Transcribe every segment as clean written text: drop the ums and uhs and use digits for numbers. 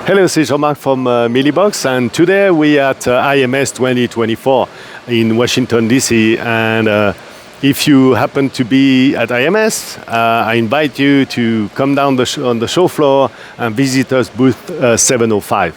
Hello, this is Jean-Marc from MilliBox, and today we are at IMS2024 in Washington, D.C. And if you happen to be at IMS, I invite you to come down on the show floor and visit us booth 705.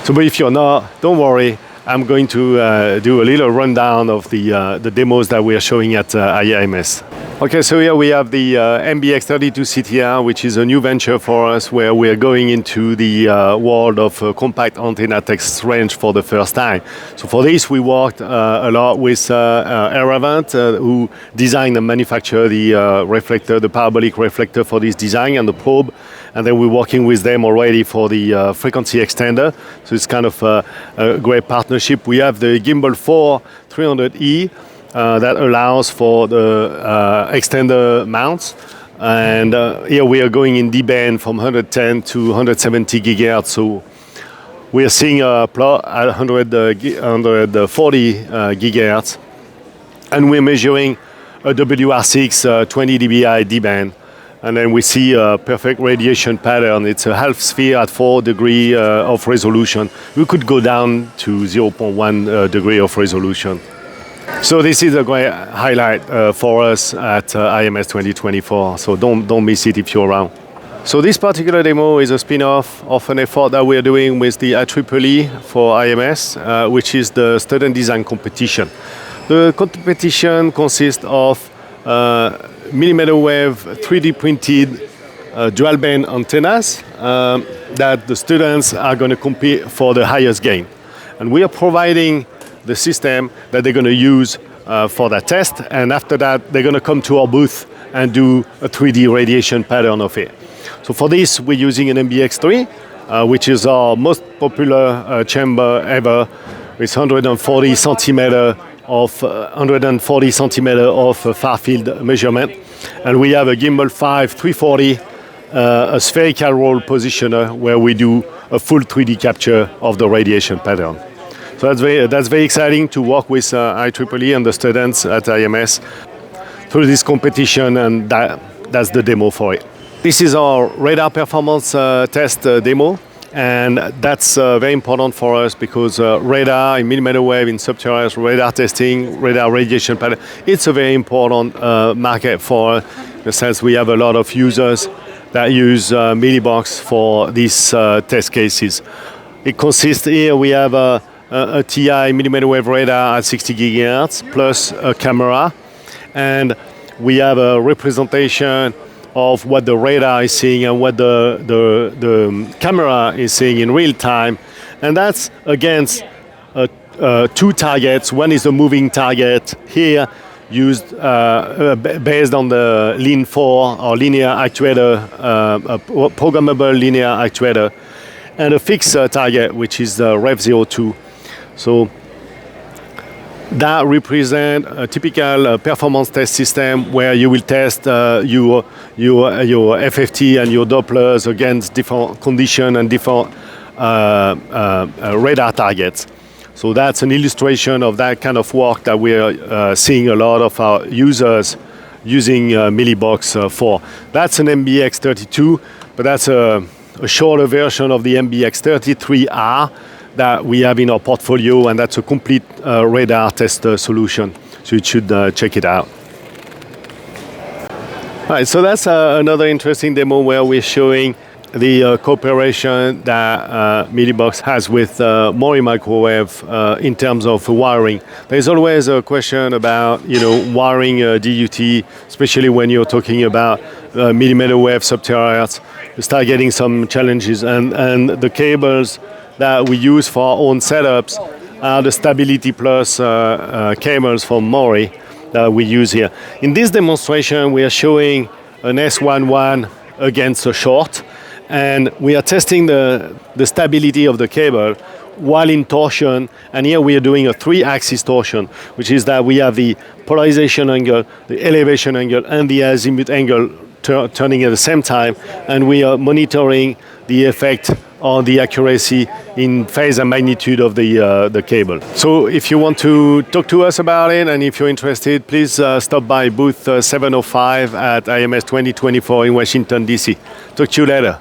So, but if you're not, don't worry. I'm going to do a little rundown of the demos that we are showing at IMS. Okay, so here we have the MBX32 CTR, which is a new venture for us, where we are going into the world of compact antenna text range for the first time. So for this, we worked a lot with Aeravant, who designed and manufactured the reflector, the parabolic reflector for this design and the probe. And then we're working with them already for the frequency extender. So it's kind of a great partnership. We have the Gimbal 4 300E that allows for the extender mounts. And here we are going in D-band from 110 to 170 gigahertz. So we are seeing a plot at 140 gigahertz. And we're measuring a WR6 20 dBi D-band. And then we see a perfect radiation pattern. It's a half sphere at 4 degrees of resolution. We could go down to 0.1 degree of resolution. So this is a great highlight for us at IMS 2024. So don't miss it if you're around. So this particular demo is a spin-off of an effort that we're doing with the IEEE for IMS, which is the student design competition. The competition consists of millimeter wave 3D printed dual band antennas that the students are going to compete for the highest gain. And we are providing the system that they're going to use for that test. And after that, they're going to come to our booth and do a 3D radiation pattern of it. So for this, we're using an MBX3, which is our most popular chamber ever, with 140 centimeter of far field measurement. And we have a Gimbal 5 340, a spherical roll positioner, where we do a full 3D capture of the radiation pattern. So that's very exciting to work with IEEE and the students at IMS through this competition, and that's the demo for it. This is our radar performance test demo. And that's very important for us because radar in millimeter wave, in subterranean radar testing, radar radiation pattern, it's a very important market for us, in the sense we have a lot of users that use MilliBox for these test cases. It consists here, we have a TI millimeter wave radar at 60 gigahertz plus a camera, and we have a representation of what the radar is seeing and what the camera is seeing in real time. And that's against two targets. One is a moving target here, used based on the Lean 4 or linear actuator, a programmable linear actuator, and a fixed target, which is the Rev02. So that represents a typical performance test system where you will test your FFT and your Dopplers against different conditions and different radar targets. So that's an illustration of that kind of work that we're seeing a lot of our users using MilliBox for. That's an MBX32, but that's a shorter version of the MBX33R that we have in our portfolio, and that's a complete radar test solution. So you should check it out. All right, so that's another interesting demo where we're showing the cooperation that MilliBox has with Mori Microwave in terms of wiring. There's always a question about wiring DUT, especially when you're talking about millimeter wave sub-terahertz. You start getting some challenges, and the cables that we use for our own setups are the Stability Plus cables from Mori that we use here. In this demonstration, we are showing an S11 against a short, and we are testing the stability of the cable while in torsion. And here we are doing a 3-axis torsion, which is that we have the polarization angle, the elevation angle, and the azimuth angle turning at the same time, and we are monitoring the effect on the accuracy in phase and magnitude of the cable. So if you want to talk to us about it, and if you're interested, please stop by booth 705 at IMS 2024 in Washington, D.C. Talk to you later.